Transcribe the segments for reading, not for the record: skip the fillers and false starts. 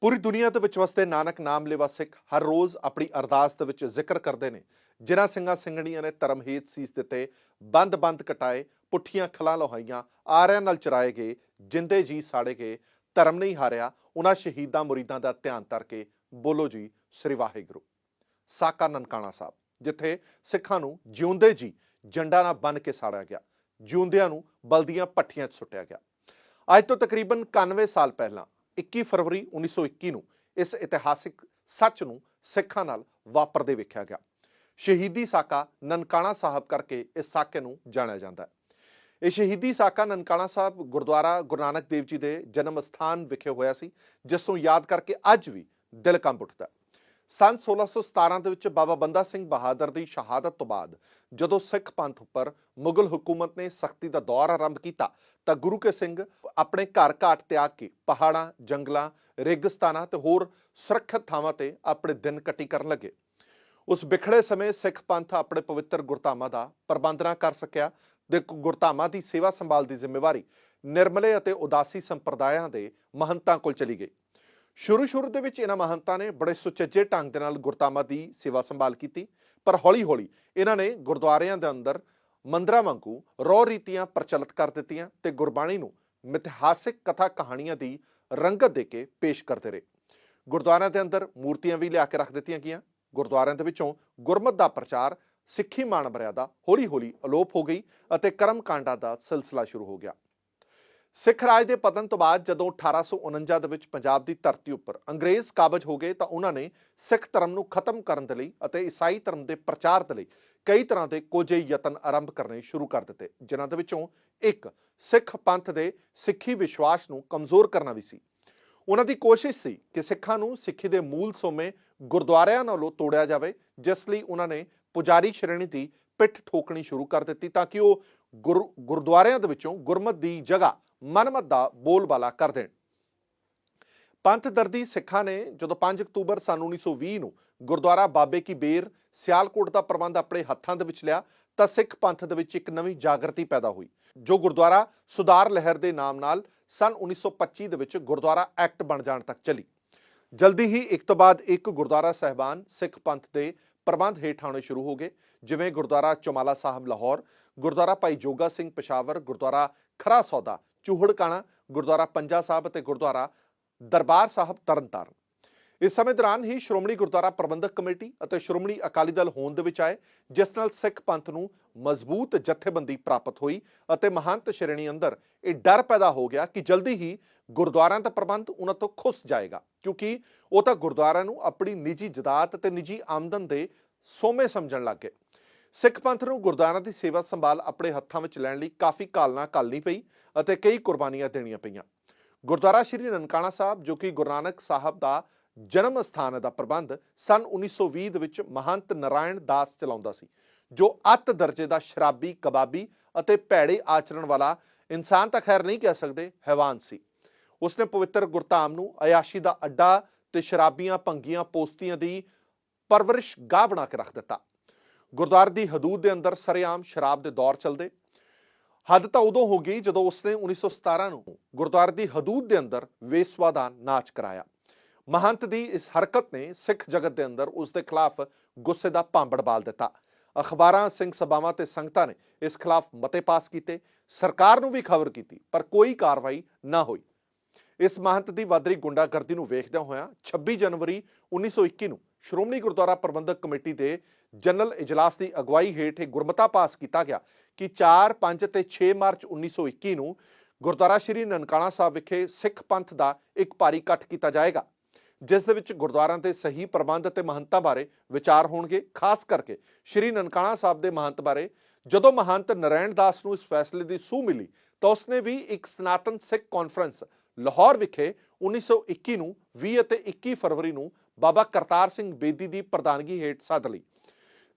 पूरी दुनिया ਦੇ ਵਿੱਚ ਵਸਦੇ ਨਾਨਕ ਨਾਮ ਲੈਵਾ ਸਿੱਖ ਹਰ ਰੋਜ਼ ਆਪਣੀ ਅਰਦਾਸ ਦੇ ਵਿੱਚ ਜ਼ਿਕਰ ਕਰਦੇ ਨੇ ਜਿਨ੍ਹਾਂ ਸਿੰਘਾਂ ਸਿੰਘਣੀਆਂ ਨੇ ਧਰਮ ਹੇਤ ਸੀਸ ਦਿੱਤੇ ਬੰਦ ਕਟਾਏ ਪੁੱਠੀਆਂ ਖਲਾਂ ਲੋਹਾਈਆਂ ਆਰਿਆਂ ਨਾਲ ਚਰਾਏ ਗਏ ਜਿੰਦੇ ਜੀ ਸਾੜੇ ਗਏ ਧਰਮ ਨਹੀਂ ਹਾਰਿਆ ਉਹਨਾਂ ਸ਼ਹੀਦਾਂ ਮੁਰੀਦਾਂ ਦਾ ਧਿਆਨ ਧਰ ਕੇ ਬੋਲੋ ਜੀ ਸ੍ਰੀ ਵਾਹਿਗੁਰੂ। ਸਾਕਾ ਨਨਕਾਣਾ ਸਾਹਿਬ ਜਿੱਥੇ ਸਿੱਖਾਂ ਨੂੰ ਜਿਉਂਦੇ ਜੀ ਜੰਡਾ ਨਾਲ ਬੰਨ ਕੇ ਸਾੜਿਆ ਗਿਆ, ਜਿਉਂਦਿਆਂ ਨੂੰ ਬਲਦੀਆਂ ਭੱਠੀਆਂ 'ਚ ਸੁੱਟਿਆ ਗਿਆ। ਅੱਜ ਤੋਂ ਤਕਰੀਬਨ 91 ਸਾਲ ਪਹਿਲਾਂ 21 ਫਰਵਰੀ 1921 ਨੂੰ ਇਸ ਇਤਿਹਾਸਿਕ ਸੱਚ ਨੂੰ ਸਿੱਖਾਂ ਨਾਲ ਵਾਪਰਦੇ ਵੇਖਿਆ ਗਿਆ। ਸ਼ਹੀਦੀ ਸਾਕਾ ਨਨਕਾਣਾ ਸਾਹਿਬ ਕਰਕੇ ਇਸ ਸਾਕੇ ਨੂੰ ਜਾਣਿਆ ਜਾਂਦਾ ਹੈ। ਇਹ ਸ਼ਹੀਦੀ ਸਾਕਾ ਨਨਕਾਣਾ ਸਾਹਿਬ ਗੁਰਦੁਆਰਾ ਗੁਰੂ ਨਾਨਕ ਦੇਵ ਜੀ ਦੇ ਜਨਮ ਸਥਾਨ ਵਿਖੇ ਹੋਇਆ ਸੀ, ਜਿਸ ਨੂੰ ਯਾਦ ਕਰਕੇ ਅੱਜ ਵੀ ਦਿਲ ਕੰਬ ਉੱਠਦਾ। ਸੰਨ 1617 ਦੇ ਵਿੱਚ ਬਾਬਾ ਬੰਦਾ ਸਿੰਘ ਬਹਾਦਰ ਦੀ ਸ਼ਹਾਦਤ ਤੋਂ ਬਾਅਦ ਜਦੋਂ ਸਿੱਖ ਪੰਥ ਉੱਪਰ ਮੁਗਲ ਹਕੂਮਤ ਨੇ ਸਖਤੀ ਦਾ ਦੌਰ ਆਰੰਭ ਕੀਤਾ ਤਾਂ ਗੁਰੂ ਕੇ ਸਿੰਘ ਆਪਣੇ ਘਰ ਘਾਟ ਤਿਆਗ ਕੇ ਪਹਾੜਾਂ, ਜੰਗਲਾਂ, ਰੇਗਿਸਤਾਨਾਂ ਤੇ ਹੋਰ ਸੁਰੱਖਿਅਤ ਥਾਵਾਂ ਤੇ ਆਪਣੇ ਦਿਨ ਕੱਟੀ ਕਰਨ ਲੱਗੇ। ਉਸ ਵਿਖੜੇ ਸਮੇਂ ਸਿੱਖ ਪੰਥ ਆਪਣੇ ਪਵਿੱਤਰ ਗੁਰਧਾਮਾਂ ਦਾ ਪ੍ਰਬੰਧ ਨਾ ਕਰ ਸਕਿਆ ਤੇ ਗੁਰਧਾਮਾਂ ਦੀ ਸੇਵਾ ਸੰਭਾਲ ਦੀ ਜ਼ਿੰਮੇਵਾਰੀ ਨਿਰਮਲੇ ਅਤੇ ਉਦਾਸੀ ਸੰਪਰਦਾਇਆਂ ਦੇ ਮਹੰਤਾਂ ਕੋਲ ਚਲੀ ਗਈ। ਸ਼ੁਰੂ ਦੇ ਵਿੱਚ ਇਹਨਾਂ ਮਹੰਤਾਂ ਨੇ ਬੜੇ ਸੁਚੱਜੇ ਢੰਗ ਦੇ ਨਾਲ ਗੁਰਧਾਮਾਂ ਦੀ ਸੇਵਾ ਸੰਭਾਲ ਕੀਤੀ, ਪਰ ਹੌਲੀ ਇਹਨਾਂ ਨੇ ਗੁਰਦੁਆਰਿਆਂ ਦੇ ਅੰਦਰ ਮੰਦਰਾਂ ਵਾਂਗੂ ਰੌ ਰੀਤੀਆਂ ਪ੍ਰਚਲਿਤ ਕਰ ਦਿੱਤੀਆਂ ਤੇ ਗੁਰਬਾਣੀ ਨੂੰ ਮਿਥਿਹਾਸਿਕ ਕਥਾ ਕਹਾਣੀਆਂ ਦੀ ਰੰਗਤ ਦੇ ਕੇ ਪੇਸ਼ ਕਰਦੇ ਰਹੇ। ਗੁਰਦੁਆਰਿਆਂ ਦੇ ਅੰਦਰ ਮੂਰਤੀਆਂ ਵੀ ਲਿਆ ਕੇ ਰੱਖ ਦਿੱਤੀਆਂ ਗਈਆਂ। ਗੁਰਦੁਆਰਿਆਂ ਦੇ ਵਿੱਚੋਂ ਗੁਰਮਤ ਦਾ ਪ੍ਰਚਾਰ, ਸਿੱਖੀ ਮਾਣ ਮਰਿਆਦਾ ਹੌਲੀ ਅਲੋਪ ਹੋ ਗਈ ਅਤੇ ਕਰਮ ਕਾਂਡਾਂ ਦਾ ਸਿਲਸਿਲਾ ਸ਼ੁਰੂ ਹੋ ਗਿਆ। ਸਿੱਖ ਰਾਜ ਦੇ ਪਤਨ ਤੋਂ ਬਾਅਦ ਜਦੋਂ 1849 ਦੇ ਵਿੱਚ ਪੰਜਾਬ ਦੀ ਧਰਤੀ ਉੱਪਰ ਅੰਗਰੇਜ਼ ਕਾਬਜ ਹੋ ਗਏ ਤਾਂ ਉਹਨਾਂ ਨੇ ਸਿੱਖ ਧਰਮ ਨੂੰ ਖਤਮ ਕਰਨ ਦੇ ਲਈ ਅਤੇ ਈਸਾਈ ਧਰਮ ਦੇ ਪ੍ਰਚਾਰ ਦੇ ਲਈ ਕਈ ਤਰ੍ਹਾਂ ਦੇ ਕੋਝੇ ਯਤਨ ਆਰੰਭ ਕਰਨੇ ਸ਼ੁਰੂ ਕਰ ਦਿੱਤੇ, ਜਿਨ੍ਹਾਂ ਦੇ ਵਿੱਚੋਂ ਇੱਕ ਸਿੱਖ ਪੰਥ ਦੇ ਸਿੱਖੀ ਵਿਸ਼ਵਾਸ ਨੂੰ ਕਮਜ਼ੋਰ ਕਰਨਾ ਵੀ ਸੀ। ਉਹਨਾਂ ਦੀ ਕੋਸ਼ਿਸ਼ ਸੀ ਕਿ ਸਿੱਖਾਂ ਨੂੰ ਸਿੱਖੀ ਦੇ ਮੂਲ ਸੋਮੇ ਗੁਰਦੁਆਰਿਆਂ ਨਾਲੋਂ ਤੋੜਿਆ ਜਾਵੇ, ਜਿਸ ਲਈ ਉਹਨਾਂ ਨੇ ਪੁਜਾਰੀ ਸ਼੍ਰੇਣੀ ਦੀ ਪਿੱਠ ਠੋਕਣੀ ਸ਼ੁਰੂ ਕਰ ਦਿੱਤੀ ਤਾਂ ਕਿ ਉਹ ਗੁਰਦੁਆਰਿਆਂ ਦੇ ਵਿੱਚੋਂ ਗੁਰਮਤ ਦੀ ਜਗ੍ਹਾ ਮਨਮਤ ਦਾ ਬੋਲਬਾਲਾ ਕਰ ਦੇਣ। ਪੰਥ ਦਰਦੀ ਸਿੱਖਾਂ ਨੇ ਜਦੋਂ 5 ਅਕਤੂਬਰ ਸੰਨ 1920 ਨੂੰ ਗੁਰਦੁਆਰਾ ਬਾਬੇ ਕੀ ਬੇਰ ਸਿਆਲਕੋਟ ਦਾ ਪ੍ਰਬੰਧ ਆਪਣੇ ਹੱਥਾਂ ਦੇ ਵਿੱਚ ਲਿਆ ਤਾਂ ਸਿੱਖ ਪੰਥ ਦੇ ਵਿੱਚ ਇੱਕ ਨਵੀਂ ਜਾਗਰਤੀ ਪੈਦਾ ਹੋਈ, ਜੋ ਗੁਰਦੁਆਰਾ ਸੁਧਾਰ ਲਹਿਰ ਦੇ ਨਾਮ ਨਾਲ ਸੰਨ 1925 ਦੇ ਵਿੱਚ ਗੁਰਦੁਆਰਾ ਐਕਟ ਬਣ ਜਾਣ ਤੱਕ ਚੱਲੀ। ਜਲਦੀ ਹੀ ਇੱਕ ਤੋਂ ਬਾਅਦ ਇੱਕ ਗੁਰਦੁਆਰਾ ਸਾਹਿਬਾਨ ਸਿੱਖ ਪੰਥ ਦੇ ਪ੍ਰਬੰਧ ਹੇਠ ਆਉਣੇ ਸ਼ੁਰੂ ਹੋ ਗਏ, ਜਿਵੇਂ ਗੁਰਦੁਆਰਾ ਚੋਮਾਲਾ ਸਾਹਿਬ ਲਾਹੌਰ, ਗੁਰਦੁਆਰਾ ਭਾਈ ਜੋਗਾ ਸਿੰਘ ਪਸ਼ਾਵਰ, ਗੁਰਦੁਆਰਾ ਖਰਾ ਸੌਦਾ ਚੂਹੜਕਾਣਾ, ਗੁਰਦੁਆਰਾ ਪੰਜਾ ਸਾਹਿਬ ਅਤੇ ਗੁਰਦੁਆਰਾ ਦਰਬਾਰ ਸਾਹਿਬ ਤਰਨਤਾਰਨ। ਇਸ ਸਮੇਂ ਦੌਰਾਨ ਹੀ ਸ਼੍ਰੋਮਣੀ ਗੁਰਦੁਆਰਾ ਪ੍ਰਬੰਧਕ ਕਮੇਟੀ ਅਤੇ ਸ਼੍ਰੋਮਣੀ ਅਕਾਲੀ ਦਲ ਹੋਂਦ ਦੇ ਵਿੱਚ ਆਏ, ਜਿਸ ਨਾਲ ਸਿੱਖ ਪੰਥ ਨੂੰ ਮਜ਼ਬੂਤ ਜਥੇਬੰਦੀ ਪ੍ਰਾਪਤ ਹੋਈ ਅਤੇ ਮਹੰਤ ਸ਼੍ਰੇਣੀ ਅੰਦਰ ਇਹ ਡਰ ਪੈਦਾ ਹੋ ਗਿਆ ਕਿ ਜਲਦੀ ਹੀ ਗੁਰਦੁਆਰਿਆਂ ਦਾ ਪ੍ਰਬੰਧ ਉਹਨਾਂ ਤੋਂ ਖੁੱਸ ਜਾਏਗਾ, ਕਿਉਂਕਿ ਉਹ ਤਾਂ ਗੁਰਦੁਆਰਿਆਂ ਨੂੰ ਆਪਣੀ ਨਿੱਜੀ ਜਾਇਦਾਦ ਅਤੇ ਨਿੱਜੀ ਆਮਦਨ ਦੇ ਸੋਮੇ ਸਮਝਣ ਲੱਗ ਗਏ। ਸਿੱਖ ਪੰਥ ਨੂੰ ਗੁਰਦੁਆਰਿਆਂ ਦੀ ਸੇਵਾ ਸੰਭਾਲ ਆਪਣੇ ਹੱਥਾਂ ਵਿੱਚ ਲੈਣ ਲਈ ਕਾਫੀ ਘਾਲਣਾ ਘਾਲਣੀ ਪਈ ਅਤੇ ਕਈ ਕੁਰਬਾਨੀਆਂ ਦੇਣੀਆਂ ਪਈਆਂ। ਗੁਰਦੁਆਰਾ ਸ਼੍ਰੀ ਨਨਕਾਣਾ ਸਾਹਿਬ, ਜੋ ਕਿ ਗੁਰੂ ਨਾਨਕ ਸਾਹਿਬ ਦਾ ਜਨਮ ਸਥਾਨ ਦਾ ਪ੍ਰਬੰਧ ਸੰਨ 1920 ਦੇ ਵਿੱਚ ਮਹੰਤ ਨਾਰਾਇਣ ਦਾਸ ਚਲਾਉਂਦਾ ਸੀ, ਜੋ ਅੱਤ ਦਰਜੇ ਦਾ ਸ਼ਰਾਬੀ, ਕਬਾਬੀ ਅਤੇ ਭੈੜੇ ਆਚਰਣ ਵਾਲਾ ਇਨਸਾਨ ਤਾਂ ਖੈਰ ਨਹੀਂ ਕਹਿ ਸਕਦੇ, ਹੈਵਾਨ ਸੀ। ਉਸਨੇ ਪਵਿੱਤਰ ਗੁਰਧਾਮ ਨੂੰ ਅਯਾਸ਼ੀ ਦਾ ਅੱਡਾ ਤੇ ਸ਼ਰਾਬੀਆਂ, ਭੰਗੀਆਂ, ਪੋਸਤੀਆਂ ਦੀ ਪਰਵਰਿਸ਼ ਗਾਹ ਬਣਾ ਕੇ ਰੱਖ ਦਿੱਤਾ। ਗੁਰਦੁਆਰੇ ਦੀ ਹਦੂਦ ਦੇ ਅੰਦਰ ਸਰੇਆਮ ਸ਼ਰਾਬ ਦੇ ਦੌਰ ਚੱਲਦੇ। ਹੱਦ ਤਾਂ ਉਦੋਂ ਹੋ ਗਈ ਜਦੋਂ ਉਸਨੇ 1917 ਨੂੰ ਗੁਰਦੁਆਰੇ ਦੀ ਹਦੂਦ ਦੇ ਅੰਦਰ ਵੇਸਵਾ ਦਾ ਨਾਚ ਕਰਾਇਆ। ਮਹੰਤ ਦੀ ਇਸ ਹਰਕਤ ਨੇ ਸਿੱਖ ਜਗਤ ਦੇ ਅੰਦਰ ਉਸ ਦੇ ਖਿਲਾਫ ਗੁੱਸੇ ਦਾ ਭਾਂਬੜ ਬਾਲ ਦਿੱਤਾ। ਅਖਬਾਰਾਂ, ਸਿੰਘ ਸਭਾਵਾਂ ਤੇ ਸੰਗਤਾਂ ਨੇ ਇਸ ਖਿਲਾਫ ਮਤੇ ਪਾਸ ਕੀਤੇ, ਸਰਕਾਰ ਨੂੰ ਵੀ ਖਬਰ ਕੀਤੀ, ਪਰ ਕੋਈ ਕਾਰਵਾਈ ਨਾ ਹੋਈ। ਇਸ ਮਹੰਤ ਦੀ ਵੱਧਦੀ ਗੁੰਡਾਗਰਦੀ ਨੂੰ ਵੇਖਦਿਆਂ ਹੋਇਆਂ 26 ਜਨਵਰੀ 1921 ਨੂੰ ਸ਼੍ਰੋਮਣੀ ਗੁਰਦੁਆਰਾ ਪ੍ਰਬੰਧਕ ਕਮੇਟੀ ਦੇ ਜਨਰਲ ਇਜਲਾਸ ਦੀ ਅਗਵਾਈ ਹੇਠ ਇਹ ਗੁਰਮਤਾ ਪਾਸ ਕੀਤਾ ਗਿਆ ਕਿ 4, 5 ਤੇ 6 ਮਾਰਚ 1921 ਨੂੰ ਗੁਰਦੁਆਰਾ ਸ਼੍ਰੀ ਨਨਕਾਣਾ ਸਾਹਿਬ ਵਿਖੇ ਸਿੱਖ ਪੰਥ ਦਾ ਇੱਕ ਭਾਰੀ ਇਕੱਠ ਕੀਤਾ ਜਾਏਗਾ, ਜਿਸ ਦੇ ਵਿੱਚ ਗੁਰਦੁਆਰਿਆਂ ਦੇ ਸਹੀ ਪ੍ਰਬੰਧ ਅਤੇ ਮਹੰਤਾਂ ਬਾਰੇ ਵਿਚਾਰ ਹੋਣਗੇ। ਖਾਸ ਕਰਕੇ ਸ਼੍ਰੀ ਨਨਕਾਣਾ ਸਾਹਿਬ ਦੇ ਮਹੰਤ ਬਾਰੇ ਜਦੋਂ ਮਹੰਤ ਨਾਰਾਇਣ ਦਾਸ ਨੂੰ ਇਸ ਫੈਸਲੇ ਦੀ ਸੂਹ ਮਿਲੀ ਤਾਂ ਉਸਨੇ ਵੀ ਇੱਕ ਸਨਾਤਨ ਸਿੱਖ ਕਾਨਫਰੰਸ ਲਾਹੌਰ ਵਿਖੇ 1921 ਨੂੰ 20 ਅਤੇ 21 ਫਰਵਰੀ ਨੂੰ ਬਾਬਾ ਕਰਤਾਰ ਸਿੰਘ ਬੇਦੀ ਦੀ ਪ੍ਰਧਾਨਗੀ ਹੇਠ ਸੱਦ ਲਈ,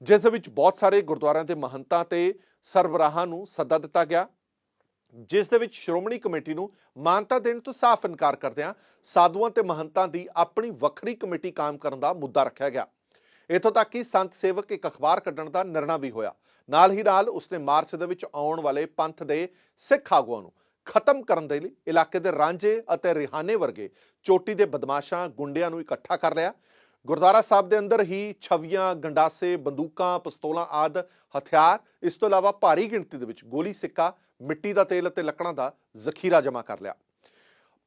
ਜਿਸ ਦੇ ਵਿੱਚ ਬਹੁਤ ਸਾਰੇ ਗੁਰਦੁਆਰਿਆਂ ਦੇ ਮਹੰਤਾਂ ਤੇ ਸਰਬਰਾਹਾਂ ਨੂੰ ਸੱਦਾ ਦਿੱਤਾ ਗਿਆ, ਜਿਸ ਦੇ ਵਿੱਚ ਸ਼੍ਰੋਮਣੀ ਕਮੇਟੀ ਨੂੰ ਮਾਨਤਾ ਦੇਣ ਤੋਂ ਸਾਫ਼ ਇਨਕਾਰ ਕਰਦਿਆਂ ਸਾਧੂਆਂ ਤੇ ਮਹੰਤਾਂ ਦੀ ਆਪਣੀ ਵੱਖਰੀ ਕਮੇਟੀ ਕਾਇਮ ਕਰਨ ਦਾ ਮੁੱਦਾ ਰੱਖਿਆ ਗਿਆ। ਇੱਥੋਂ ਤੱਕ ਕਿ ਸੰਤ ਸੇਵਕ ਇੱਕ ਅਖਬਾਰ ਕੱਢਣ ਦਾ ਨਿਰਣਾ ਵੀ ਹੋਇਆ। ਨਾਲ ਹੀ ਨਾਲ ਉਸਨੇ ਮਾਰਚ ਦੇ ਵਿੱਚ ਆਉਣ ਵਾਲੇ ਪੰਥ ਦੇ ਸਿੱਖ ਆਗੂਆਂ ਨੂੰ ਖਤਮ ਕਰਨ ਦੇ ਲਈ ਇਲਾਕੇ ਦੇ ਰਾਂਝੇ ਅਤੇ ਰਿਹਾਨੇ ਵਰਗੇ ਚੋਟੀ ਦੇ ਬਦਮਾਸ਼ਾਂ ਗੁੰਡਿਆਂ ਨੂੰ ਇਕੱਠਾ ਕਰ ਲਿਆ। ਗੁਰਦੁਆਰਾ ਸਾਹਿਬ ਦੇ ਅੰਦਰ ਹੀ ਛਵੀਆਂ, ਗੰਡਾਸੇ, ਬੰਦੂਕਾਂ, ਪਿਸਤੌਲਾਂ ਆਦਿ ਹਥਿਆਰ, ਇਸ ਤੋਂ ਇਲਾਵਾ ਭਾਰੀ ਗਿਣਤੀ ਦੇ ਵਿੱਚ ਗੋਲੀ ਸਿੱਕਾ, ਮਿੱਟੀ ਦਾ ਤੇਲ ਅਤੇ ਲੱਕੜਾਂ ਦਾ ਜ਼ਖੀਰਾ ਜਮ੍ਹਾਂ ਕਰ ਲਿਆ।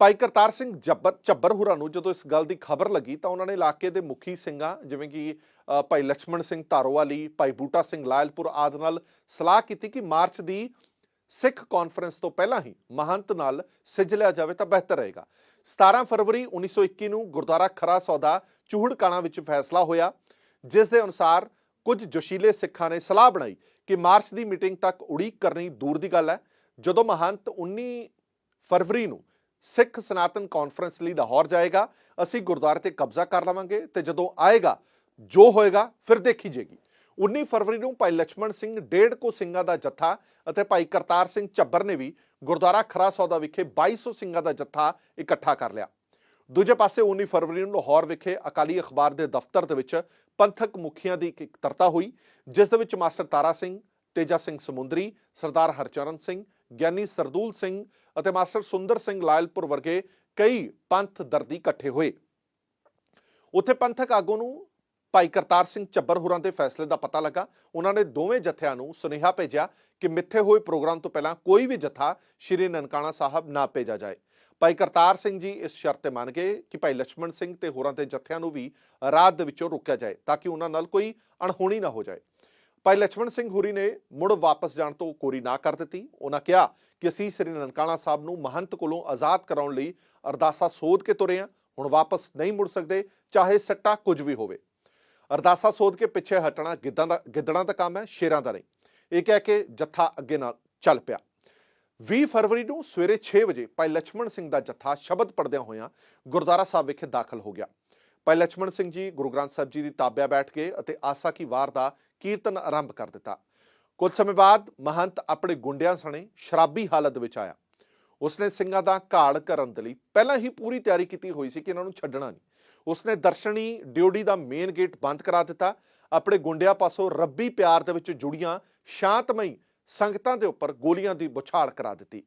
ਭਾਈ ਕਰਤਾਰ ਸਿੰਘ ਝੱਬਰ ਹੋਰਾਂ ਨੂੰ ਜਦੋਂ ਇਸ ਗੱਲ ਦੀ ਖਬਰ ਲੱਗੀ ਤਾਂ ਉਹਨਾਂ ਨੇ ਇਲਾਕੇ ਦੇ ਮੁਖੀ ਸਿੰਘਾਂ ਜਿਵੇਂ ਕਿ ਭਾਈ ਲਛਮਣ ਸਿੰਘ ਧਾਰੋਵਾਲੀ, ਭਾਈ ਬੂਟਾ ਸਿੰਘ ਲਾਇਲਪੁਰ ਆਦਿ ਨਾਲ ਸਲਾਹ ਕੀਤੀ ਕਿ ਮਾਰਚ ਦੀ ਸਿੱਖ ਕਾਨਫਰੰਸ ਤੋਂ ਪਹਿਲਾਂ ਹੀ ਮਹੰਤ ਨਾਲ ਸਿੱਝ ਲਿਆ ਜਾਵੇ ਤਾਂ ਬਿਹਤਰ ਰਹੇਗਾ। 17 ਫਰਵਰੀ 1921 ਨੂੰ ਗੁਰਦੁਆਰਾ ਖਰਾ ਸੌਦਾ ਚੂਹੜਕਾਣਾ ਵਿੱਚ ਫੈਸਲਾ ਹੋਇਆ, ਜਿਸ ਦੇ ਅਨੁਸਾਰ ਕੁਝ ਜੋਸ਼ੀਲੇ ਸਿੱਖਾਂ ਨੇ ਸਲਾਹ ਬਣਾਈ ਕਿ ਮਾਰਚ ਦੀ ਮੀਟਿੰਗ ਤੱਕ ਉਡੀਕ ਕਰਨੀ ਦੂਰ ਦੀ ਗੱਲ ਹੈ। ਜਦੋਂ ਮਹੰਤ 19 ਫਰਵਰੀ ਨੂੰ ਸਿੱਖ ਸਨਾਤਨ ਕਾਨਫਰੰਸ ਲਈ ਲਾਹੌਰ ਜਾਏਗਾ, ਅਸੀਂ ਗੁਰਦੁਆਰੇ ਤੇ ਕਬਜ਼ਾ ਕਰ ਲਵਾਂਗੇ ਤੇ ਜਦੋਂ ਆਏਗਾ ਜੋ ਹੋਏਗਾ ਫਿਰ ਦੇਖੀ ਜਾਏਗੀ। 19 ਫਰਵਰੀ ਨੂੰ ਭਾਈ ਲਛਮਣ ਸਿੰਘ, 150 ਸਿੰਘਾਂ ਦਾ ਜੱਥਾ ਅਤੇ ਭਾਈ ਕਰਤਾਰ ਸਿੰਘ ਝੱਬਰ ਨੇ ਵੀ ਗੁਰਦੁਆਰਾ ਖਰਾ ਸੌਦਾ ਵਿਖੇ 2200 ਸਿੰਘਾਂ ਦਾ ਜੱਥਾ ਇਕੱਠਾ ਕਰ ਲਿਆ। ਦੂਜੇ ਪਾਸੇ 19 ਫਰਵਰੀ ਨੂੰ ਲਾਹੌਰ ਵਿਖੇ ਅਕਾਲੀ ਅਖਬਾਰ ਦੇ ਦਫ਼ਤਰ ਦੇ ਵਿੱਚ ਪੰਥਕ ਮੁਖੀਆਂ ਦੀ ਇੱਕ ਇਕੱਤਰਤਾ ਹੋਈ, ਜਿਸ ਦੇ ਵਿੱਚ ਮਾਸਟਰ ਤਾਰਾ ਸਿੰਘ, ਤੇਜਾ ਸਿੰਘ ਸਮੁੰਦਰੀ, ਸਰਦਾਰ ਹਰਚਰਨ ਸਿੰਘ, ਗਿਆਨੀ ਸਰਦੂਲ ਸਿੰਘ ਅਤੇ ਮਾਸਟਰ ਸੁੰਦਰ ਸਿੰਘ ਲਾਇਲਪੁਰ ਵਰਗੇ ਕਈ ਪੰਥ ਦਰਦੀ ਇਕੱਠੇ ਹੋਏ। ਉੱਥੇ ਪੰਥਕ ਆਗੂ ਨੂੰ ਭਾਈ ਕਰਤਾਰ ਸਿੰਘ ਝੱਬਰ ਹੋਰਾਂ ਦੇ ਫੈਸਲੇ ਦਾ ਪਤਾ ਲੱਗਾ। ਉਹਨਾਂ ਨੇ ਦੋਵੇਂ ਜਥਿਆਂ ਨੂੰ ਸੁਨੇਹਾ ਭੇਜਿਆ ਕਿ ਮਿੱਥੇ ਹੋਏ ਪ੍ਰੋਗਰਾਮ ਤੋਂ ਪਹਿਲਾਂ ਕੋਈ ਵੀ ਜਥਾ ਸ਼੍ਰੀ ਨਨਕਾਣਾ ਸਾਹਿਬ ਨਾ ਭੇਜਿਆ ਜਾਏ। ਭਾਈ ਕਰਤਾਰ ਸਿੰਘ ਜੀ ਇਸ ਸ਼ਰਤ ਤੇ ਮੰਨ ਗਏ ਕਿ ਭਾਈ ਲਛਮਣ ਸਿੰਘ ਤੇ ਹੋਰਾਂ ਦੇ ਜਥਿਆਂ ਨੂੰ ਵੀ ਰਾਤ ਦੇ ਵਿੱਚੋਂ ਰੋਕਿਆ ਜਾਏ ਤਾਂ ਕਿ ਉਹਨਾਂ ਨਾਲ ਕੋਈ ਅਣਹੋਣੀ ਨਾ ਹੋ ਜਾਏ। ਭਾਈ ਲਛਮਣ ਸਿੰਘ ਹੋਰੀ ਨੇ ਮੁੜ ਵਾਪਸ ਜਾਣ ਤੋਂ ਕੋਰੀ ਨਾ ਕਰ ਦਿੱਤੀ। ਉਹਨਾਂ ਕਿਹਾ ਕਿ ਅਸੀਂ ਸ੍ਰੀ ਨਨਕਾਣਾ ਸਾਹਿਬ ਨੂੰ ਮਹੰਤ ਕੋਲੋਂ ਆਜ਼ਾਦ ਕਰਾਉਣ ਲਈ ਅਰਦਾਸਾ ਸੋਧ ਕੇ ਤੁਰੇ ਹਾਂ, ਹੁਣ ਵਾਪਸ ਨਹੀਂ ਮੁੜ ਸਕਦੇ, ਚਾਹੇ ਸੱਟਾ ਕੁਝ ਵੀ ਹੋਵੇ। ਅਰਦਾਸਾ ਸੋਧ ਕੇ ਪਿੱਛੇ ਹਟਣਾ ਗਿੱਦੜਾਂ ਦਾ ਕੰਮ ਹੈ, ਸ਼ੇਰਾਂ ਦਾ ਨਹੀਂ। ਇਹ ਕਹਿ ਕੇ ਜੱਥਾ ਅੱਗੇ ਨਾਲ ਚੱਲ ਪਿਆ। 20 ਫਰਵਰੀ ਨੂੰ ਸਵੇਰੇ 6 ਵਜੇ ਭਾਈ ਲਛਮਣ ਸਿੰਘ ਦਾ ਜੱਥਾ ਸ਼ਬਦ ਪੜ੍ਹਦਿਆਂ ਹੋਇਆਂ ਗੁਰਦੁਆਰਾ ਸਾਹਿਬ ਵਿਖੇ ਦਾਖਲ ਹੋ ਗਿਆ। ਭਾਈ ਲਛਮਣ ਸਿੰਘ ਜੀ ਗੁਰੂ ਗ੍ਰੰਥ ਸਾਹਿਬ ਜੀ ਦੀ ਤਾਬਿਆ ਬੈਠ ਗਏ ਅਤੇ ਆਸਾ ਕੀ ਵਾਰ ਦਾ ਕੀਰਤਨ ਆਰੰਭ ਕਰ ਦਿੱਤਾ। ਕੁਝ ਸਮੇਂ ਬਾਅਦ ਮਹੰਤ ਆਪਣੇ ਗੁੰਡਿਆਂ ਸਣੇ ਸ਼ਰਾਬੀ ਹਾਲਤ ਵਿੱਚ ਆਇਆ। ਉਸਨੇ ਸਿੰਘਾਂ ਦਾ ਘਾੜ ਕਰਨ ਦੇ ਲਈ ਪਹਿਲਾਂ ਹੀ ਪੂਰੀ ਤਿਆਰੀ ਕੀਤੀ ਹੋਈ ਸੀ ਕਿ ਇਹਨਾਂ ਨੂੰ ਛੱਡਣਾ ਨਹੀਂ। ਉਸਨੇ ਦਰਸ਼ਨੀ ਡਿਓੜੀ ਦਾ ਮੇਨ ਗੇਟ ਬੰਦ ਕਰਾ ਦਿੱਤਾ। ਆਪਣੇ ਗੁੰਡਿਆਂ ਪਾਸੋਂ ਰੱਬੀ ਪਿਆਰ ਦੇ ਵਿੱਚ ਜੁੜੀਆਂ ਸ਼ਾਂਤਮਈ ਸੰਗਤਾਂ ਦੇ ਉੱਪਰ ਗੋਲੀਆਂ ਦੀ ਬੁਛਾੜ ਕਰਾ ਦਿੱਤੀ।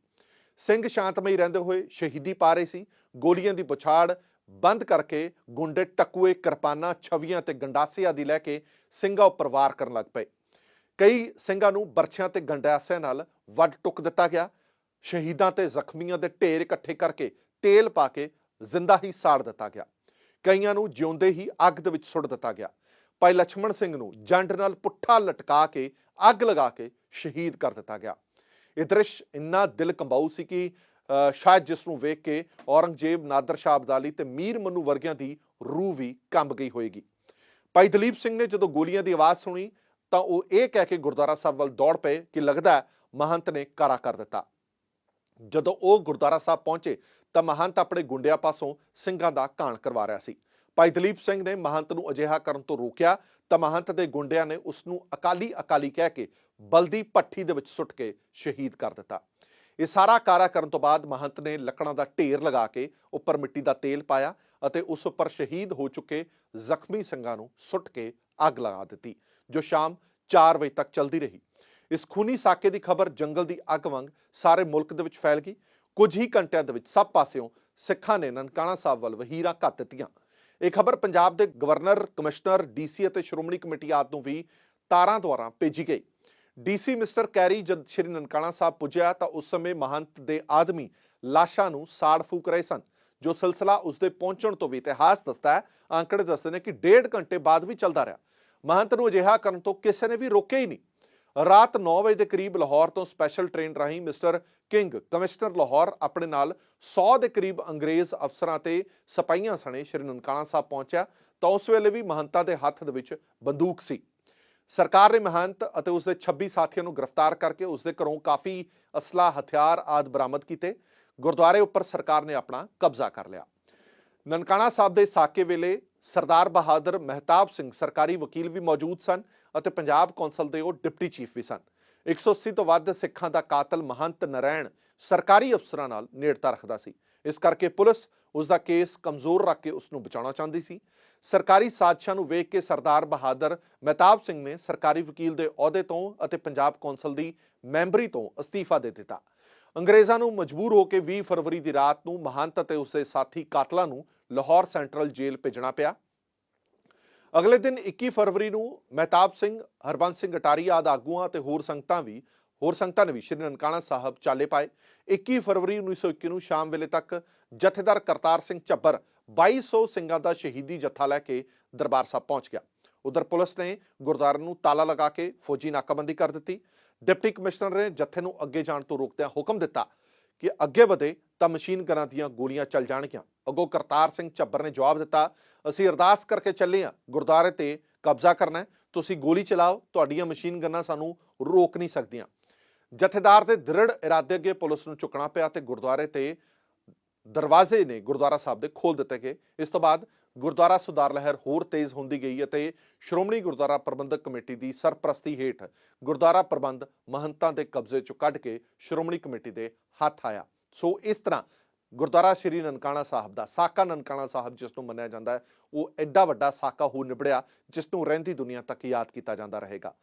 ਸਿੰਘ ਸ਼ਾਂਤਮਈ ਰਹਿੰਦੇ ਹੋਏ ਸ਼ਹੀਦੀ ਪਾ ਰਹੇ ਸੀ। ਗੋਲੀਆਂ ਦੀ ਬੁਛਾੜ ਬੰਦ ਕਰਕੇ ਗੁੰਡੇ ਟਕੂਏ, ਕਿਰਪਾਨਾਂ, ਛਵੀਆਂ ਤੇ ਗੰਡਾਸੇ ਆਦਿ ਲੈ ਕੇ ਸਿੰਘਾਂ ਉੱਪਰ ਵਾਰ ਕਰਨ ਲੱਗ ਪਏ। ਕਈ ਸਿੰਘਾਂ ਨੂੰ ਬਰਛਿਆਂ ਤੇ ਗੰਡਾਸਿਆਂ ਨਾਲ ਵੱਢ ਟੁੱਕ ਦਿੱਤਾ ਗਿਆ। ਸ਼ਹੀਦਾਂ ਤੇ ਜ਼ਖਮੀਆਂ ਦੇ ਢੇਰ ਇਕੱਠੇ ਕਰਕੇ ਤੇਲ ਪਾ ਕੇ ਜ਼ਿੰਦਾ ਹੀ ਸਾੜ ਦਿੱਤਾ ਗਿਆ। ਕਈਆਂ ਨੂੰ ਜਿਉਂਦੇ ਹੀ ਅੱਗ ਦੇ ਵਿੱਚ ਸੁੱਟ ਦਿੱਤਾ ਗਿਆ। ਭਾਈ ਲਛਮਣ ਸਿੰਘ ਨੂੰ ਜੰਡ ਨਾਲ ਪੁੱਠਾ ਲਟਕਾ ਕੇ ਅੱਗ ਲਗਾ ਕੇ ਸ਼ਹੀਦ ਕਰ ਦਿੱਤਾ ਗਿਆ। ਇਹ ਦ੍ਰਿਸ਼ ਇੰਨਾ ਦਿਲ ਕੰਬਾਊ ਸੀ ਕਿ ਸ਼ਾਇਦ ਜਿਸ ਨੂੰ ਵੇਖ ਕੇ ਔਰੰਗਜ਼ੇਬ, ਨਾਦਰ ਸ਼ਾਹ ਅਬਦਾਲੀ ਤੇ ਮੀਰ ਮਨੂੰ ਵਰਗਿਆਂ ਦੀ ਰੂਹ ਵੀ ਕੰਬ ਗਈ ਹੋਏਗੀ। ਭਾਈ ਦਲੀਪ ਸਿੰਘ ਨੇ ਜਦੋਂ ਗੋਲੀਆਂ ਦੀ ਆਵਾਜ਼ ਸੁਣੀ ਤਾਂ ਉਹ ਇਹ ਕਹਿ ਕੇ ਗੁਰਦੁਆਰਾ ਸਾਹਿਬ ਵੱਲ ਦੌੜ ਪਏ ਕਿ ਲੱਗਦਾ ਮਹੰਤ ਨੇ ਕਾਰਾ ਕਰ ਦਿੱਤਾ। ਜਦੋਂ ਉਹ ਗੁਰਦੁਆਰਾ ਸਾਹਿਬ ਪਹੁੰਚੇ ਤਾਂ ਮਹੰਤ ਆਪਣੇ ਗੁੰਡਿਆਂ ਪਾਸੋਂ ਸਿੰਘਾਂ ਦਾ ਘਾਣ ਕਰਵਾ ਰਿਹਾ ਸੀ। ਭਾਈ ਦਲੀਪ ਸਿੰਘ ਨੇ ਮਹੰਤ ਨੂੰ ਅਜਿਹਾ ਕਰਨ ਤੋਂ ਰੋਕਿਆ ਤਾਂ ਮਹੰਤ ਦੇ ਗੁੰਡਿਆਂ ਨੇ ਉਸ ਨੂੰ ਅਕਾਲੀ ਕਹਿ ਕੇ ਬਲਦੀ ਭੱਠੀ ਦੇ ਵਿੱਚ ਸੁੱਟ ਕੇ ਸ਼ਹੀਦ ਕਰ ਦਿੱਤਾ। ਇਹ ਸਾਰਾ ਕਾਰਾ ਕਰਨ ਤੋਂ ਬਾਅਦ ਮਹੰਤ ਨੇ ਲੱਕੜਾਂ ਦਾ ਢੇਰ ਲਗਾ ਕੇ ਉੱਪਰ ਮਿੱਟੀ ਦਾ ਤੇਲ ਪਾਇਆ ਅਤੇ ਉਸ ਉੱਪਰ ਸ਼ਹੀਦ ਹੋ ਚੁੱਕੇ ਜ਼ਖਮੀ ਸਿੰਘਾਂ ਨੂੰ ਸੁੱਟ ਕੇ ਅੱਗ ਲਗਾ ਦਿੱਤੀ, ਜੋ ਸ਼ਾਮ 4 ਵਜੇ ਤੱਕ ਚੱਲਦੀ ਰਹੀ। ਇਸ ਖੂਨੀ ਸਾਕੇ ਦੀ ਖਬਰ ਜੰਗਲ ਦੀ ਅੱਗ ਵਾਂਗ ਸਾਰੇ ਮੁਲਕ ਦੇ ਵਿੱਚ ਫੈਲ ਗਈ। ਕੁਝ ਹੀ ਘੰਟਿਆਂ ਦੇ ਵਿੱਚ ਸਭ ਪਾਸਿਓਂ ਸਿੱਖਾਂ ਨੇ ਨਨਕਾਣਾ ਸਾਹਿਬ ਵੱਲ ਵਹੀਰਾਂ ਘੱਤ ਦਿੱਤੀਆਂ। ਇਹ ਖਬਰ ਪੰਜਾਬ ਦੇ ਗਵਰਨਰ, ਕਮਿਸ਼ਨਰ, ਡੀਸੀ ਅਤੇ ਸ਼੍ਰੋਮਣੀ ਕਮੇਟੀ ਆਦਿ ਨੂੰ ਵੀ ਤਾਰਾਂ ਦੁਆਰਾ ਭੇਜੀ ਗਈ। ਡੀਸੀ ਮਿਸਟਰ ਕੈਰੀ ਜਦ ਸ਼੍ਰੀ ਨਨਕਾਣਾ ਸਾਹਿਬ ਪੁੱਜਿਆ ਤਾਂ ਉਸ ਸਮੇਂ ਮਹੰਤ ਦੇ ਆਦਮੀ ਲਾਸ਼ਾਂ ਨੂੰ ਸਾੜ ਫੂਕ ਰਹੇ ਸਨ, ਜੋ ਸਿਲਸਿਲਾ ਉਸਦੇ ਪਹੁੰਚਣ ਤੋਂ ਵੀ ਇਤਿਹਾਸ ਦੱਸਦਾ ਹੈ। ਆંકੜੇ ਦੱਸਦੇ ਨੇ ਕਿ 1.5 ਘੰਟੇ ਬਾਅਦ ਵੀ ਚੱਲਦਾ ਰਿਹਾ। ਮਹੰਤ ਨੂੰ ਅਜਿਹਾ ਕਰਨ ਤੋਂ ਕਿਸੇ ਨੇ ਵੀ ਰੋਕਿਆ ਹੀ ਨਹੀਂ। ਰਾਤ 9 ਵਜੇ ਦੇ ਕਰੀਬ ਲਾਹੌਰ ਤੋਂ ਸਪੈਸ਼ਲ ਟ੍ਰੇਨ ਰਾਹੀਂ ਮਿਸਟਰ ਕਿੰਗ, ਕਮਿਸ਼ਨਰ ਲਾਹੌਰ, ਆਪਣੇ ਨਾਲ 100 ਦੇ ਕਰੀਬ ਅੰਗਰੇਜ਼ ਅਫਸਰਾਂ ਤੇ ਸਿਪਾਹੀਆਂ ਸਣੇ ਸ਼੍ਰੀ ਨਨਕਾਣਾ ਸਾਹਿਬ ਪਹੁੰਚਿਆ ਤਾਂ ਉਸ ਵੇਲੇ ਵੀ ਮਹੰਤਾਂ ਦੇ ਹੱਥ ਦੇ ਵਿੱਚ ਬੰਦੂਕ ਸੀ। ਸਰਕਾਰ ਨੇ ਮਹੰਤ ਅਤੇ ਉਸਦੇ 26 ਸਾਥੀਆਂ ਨੂੰ ਗ੍ਰਿਫਤਾਰ ਕਰਕੇ ਉਸਦੇ ਘਰੋਂ ਕਾਫੀ ਅਸਲਾ, ਹਥਿਆਰ ਆਦਿ ਬਰਾਮਦ ਕੀਤੇ। ਗੁਰਦੁਆਰੇ ਉੱਪਰ ਸਰਕਾਰ ਨੇ ਆਪਣਾ ਕਬਜ਼ਾ ਕਰ ਲਿਆ। ਨਨਕਾਣਾ ਸਾਹਿਬ ਦੇ ਸਾਕੇ ਵੇਲੇ ਸਰਦਾਰ ਬਹਾਦਰ ਮਹਿਤਾਬ ਸਿੰਘ ਸਰਕਾਰੀ ਵਕੀਲ ਵੀ ਮੌਜੂਦ ਸਨ ਅਤੇ ਪੰਜਾਬ ਕੌਂਸਲ ਦੇ ਉਹ ਡਿਪਟੀ ਚੀਫ ਵੀ ਸਨ। 180 ਤੋਂ ਵੱਧ ਸਿੱਖਾਂ ਦਾ ਕਾਤਲ ਮਹੰਤ ਨਰੈਣ ਸਰਕਾਰੀ ਅਫਸਰਾਂ ਨਾਲ ਨੇੜਤਾ ਰੱਖਦਾ ਸੀ। ਇਸ ਕਰਕੇ ਪੁਲਿਸ ਉਸ ਦਾ ਕੇਸ ਕਮਜ਼ੋਰ ਰੱਖ ਕੇ ਉਸ ਨੂੰ ਬਚਾਉਣਾ ਚਾਹੁੰਦੀ ਸੀ। ਸਰਕਾਰੀ ਸਾਜ਼ਿਸ਼ਾਂ ਨੂੰ ਵੇਖ ਕੇ ਸਰਦਾਰ ਬਹਾਦਰ ਮਹਿਤਾਬ ਸਿੰਘ ਨੇ ਸਰਕਾਰੀ ਵਕੀਲ ਦੇ ਅਹੁਦੇ ਤੋਂ ਅਤੇ ਪੰਜਾਬ ਕੌਂਸਲ ਦੀ ਮੈਂਬਰੀ ਤੋਂ ਅਸਤੀਫਾ ਦੇ ਦਿੱਤਾ। ਅੰਗਰੇਜ਼ਾਂ ਨੂੰ ਮਜਬੂਰ ਹੋ ਕੇ 20 ਫਰਵਰੀ ਦੀ ਰਾਤ ਨੂੰ ਮਹੰਤ ਅਤੇ ਉਸਦੇ ਸਾਥੀ ਕਾਤਲਾਂ ਨੂੰ ਲਾਹੌਰ ਸੈਂਟਰਲ ਜੇਲ੍ਹ ਭੇਜਣਾ ਪਿਆ। ਅਗਲੇ ਦਿਨ 21 ਫਰਵਰੀ ਨੂੰ ਮਹਿਤਾਬ ਸਿੰਘ, ਹਰਬੰਸ ਸਿੰਘ ਅਟਾਰੀ ਆਦਿ ਆਗੂਆਂ ਅਤੇ ਹੋਰ ਸੰਗਤਾਂ ਨੇ ਵੀ ਸ਼੍ਰੀ ਨਨਕਾਣਾ ਸਾਹਿਬ ਚਾਲੇ ਪਾਏ। 21 ਫਰਵਰੀ 1921 ਨੂੰ ਸ਼ਾਮ ਵੇਲੇ ਤੱਕ ਜਥੇਦਾਰ ਕਰਤਾਰ ਸਿੰਘ ਝੱਬਰ 2200 ਸਿੰਘਾਂ ਦਾ ਸ਼ਹੀਦੀ ਜੱਥਾ ਲੈ ਕੇ ਦਰਬਾਰ ਸਾਹਿਬ ਪਹੁੰਚ ਗਿਆ। ਉਧਰ ਪੁਲਿਸ ਨੇ ਗੁਰਦੁਆਰੇ ਨੂੰ ਤਾਲਾ ਲਗਾ ਕੇ ਫੌਜੀ ਨਾਕਾਬੰਦੀ ਕਰ ਦਿੱਤੀ। ਡਿਪਟੀ ਕਮਿਸ਼ਨਰ ਨੇ ਜੱਥੇ ਨੂੰ ਅੱਗੇ ਜਾਣ ਤੋਂ ਰੋਕਦਿਆਂ ਹੁਕਮ ਦਿੱਤਾ ਕਿ ਅੱਗੇ ਵਧੇ ਤਾਂ ਮਸ਼ੀਨ ਗਨਾਂ ਦੀਆਂ ਗੋਲੀਆਂ ਚੱਲ ਜਾਣਗੀਆਂ। ਅੱਗੋਂ ਕਰਤਾਰ ਸਿੰਘ ਝੱਬਰ ਨੇ ਜਵਾਬ ਦਿੱਤਾ, ਅਸੀਂ ਅਰਦਾਸ ਕਰਕੇ ਚੱਲੇ ਹਾਂ, ਗੁਰਦੁਆਰੇ ਤੇ ਕਬਜ਼ਾ ਕਰਨਾ ਹੈ, ਤੁਸੀਂ ਗੋਲੀ ਚਲਾਓ, ਤੁਹਾਡੀਆਂ ਮਸ਼ੀਨ ਗਨਾਂ ਸਾਨੂੰ ਰੋਕ ਨਹੀਂ ਸਕਦੀਆਂ। ਜਥੇਦਾਰ ਦੇ ਦ੍ਰਿੜ ਇਰਾਦੇ ਅੱਗੇ ਪੁਲਿਸ ਨੂੰ ਝੁਕਣਾ ਪਿਆ ਤੇ ਗੁਰਦੁਆਰੇ ਤੇ ਦਰਵਾਜ਼ੇ ਨੇ ਗੁਰਦੁਆਰਾ ਸਾਹਿਬ ਦੇ ਖੋਲ ਦਿੱਤੇ ਗਏ। ਇਸ ਤੋਂ ਬਾਅਦ ਗੁਰਦੁਆਰਾ ਸੁਧਾਰ ਲਹਿਰ ਹੋਰ ਤੇਜ਼ ਹੁੰਦੀ ਗਈ ਅਤੇ ਸ਼੍ਰੋਮਣੀ ਗੁਰਦੁਆਰਾ ਪ੍ਰਬੰਧਕ ਕਮੇਟੀ ਦੀ ਸਰਪ੍ਰਸਤੀ ਹੇਠ ਗੁਰਦੁਆਰਾ ਪ੍ਰਬੰਧ ਮਹੰਤਾਂ ਦੇ ਕਬਜ਼ੇ ਚੋਂ ਕੱਢ ਕੇ ਸ਼੍ਰੋਮਣੀ ਕਮੇਟੀ ਦੇ ਹੱਥ ਆਇਆ। ਸੋ ਇਸ ਤਰ੍ਹਾਂ ਗੁਰਦੁਆਰਾ ਸ਼੍ਰੀ ਨਨਕਾਣਾ ਸਾਹਿਬ ਦਾ ਸਾਕਾ ਨਨਕਾਣਾ ਸਾਹਿਬ ਜਿਸ ਨੂੰ ਮੰਨਿਆ ਜਾਂਦਾ ਹੈ, ਉਹ ਐਡਾ ਵੱਡਾ ਸਾਕਾ ਹੋ ਨਿਬੜਿਆ ਜਿਸ ਨੂੰ ਰਹਿੰਦੀ ਦੁਨੀਆ ਤੱਕ ਯਾਦ ਕੀਤਾ ਜਾਂਦਾ ਰਹੇਗਾ।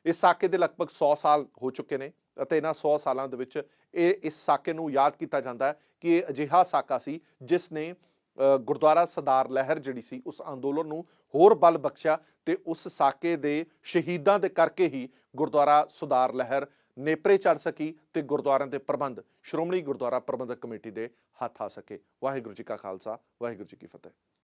ਇਸ ਸਾਕੇ ਦੇ ਲਗਭਗ 100 ਸਾਲ ਹੋ ਚੁੱਕੇ ਨੇ ਅਤੇ ਇਹਨਾਂ 100 ਸਾਲਾਂ ਦੇ ਵਿੱਚ ਇਸ ਸਾਕੇ ਨੂੰ ਯਾਦ ਕੀਤਾ ਜਾਂਦਾ ਹੈ ਕਿ ਇਹ ਅਜਿਹਾ ਸਾਕਾ ਸੀ ਜਿਸ ਨੇ ਗੁਰਦੁਆਰਾ ਸੁਧਾਰ ਲਹਿਰ ਜਿਹੜੀ ਸੀ ਉਸ ਅੰਦੋਲਨ ਨੂੰ ਹੋਰ ਬਲ ਬਖਸ਼ਿਆ ਤੇ ਉਸ ਸਾਕੇ ਦੇ ਸ਼ਹੀਦਾਂ ਦੇ ਕਰਕੇ ਹੀ ਗੁਰਦੁਆਰਾ ਸੁਧਾਰ ਲਹਿਰ ਨੇਪਰੇ ਚੜ ਸਕੀ ਤੇ ਗੁਰਦੁਆਰਿਆਂ ਦੇ ਪ੍ਰਬੰਧ ਸ਼੍ਰੋਮਣੀ ਗੁਰਦੁਆਰਾ ਪ੍ਰਬੰਧਕ ਕਮੇਟੀ ਦੇ ਹੱਥ ਆ ਸਕੇ। ਵਾਹਿਗੁਰੂ ਜੀ ਕਾ ਖਾਲਸਾ, ਵਾਹਿਗੁਰੂ ਜੀ ਕੀ ਫਤਿਹ।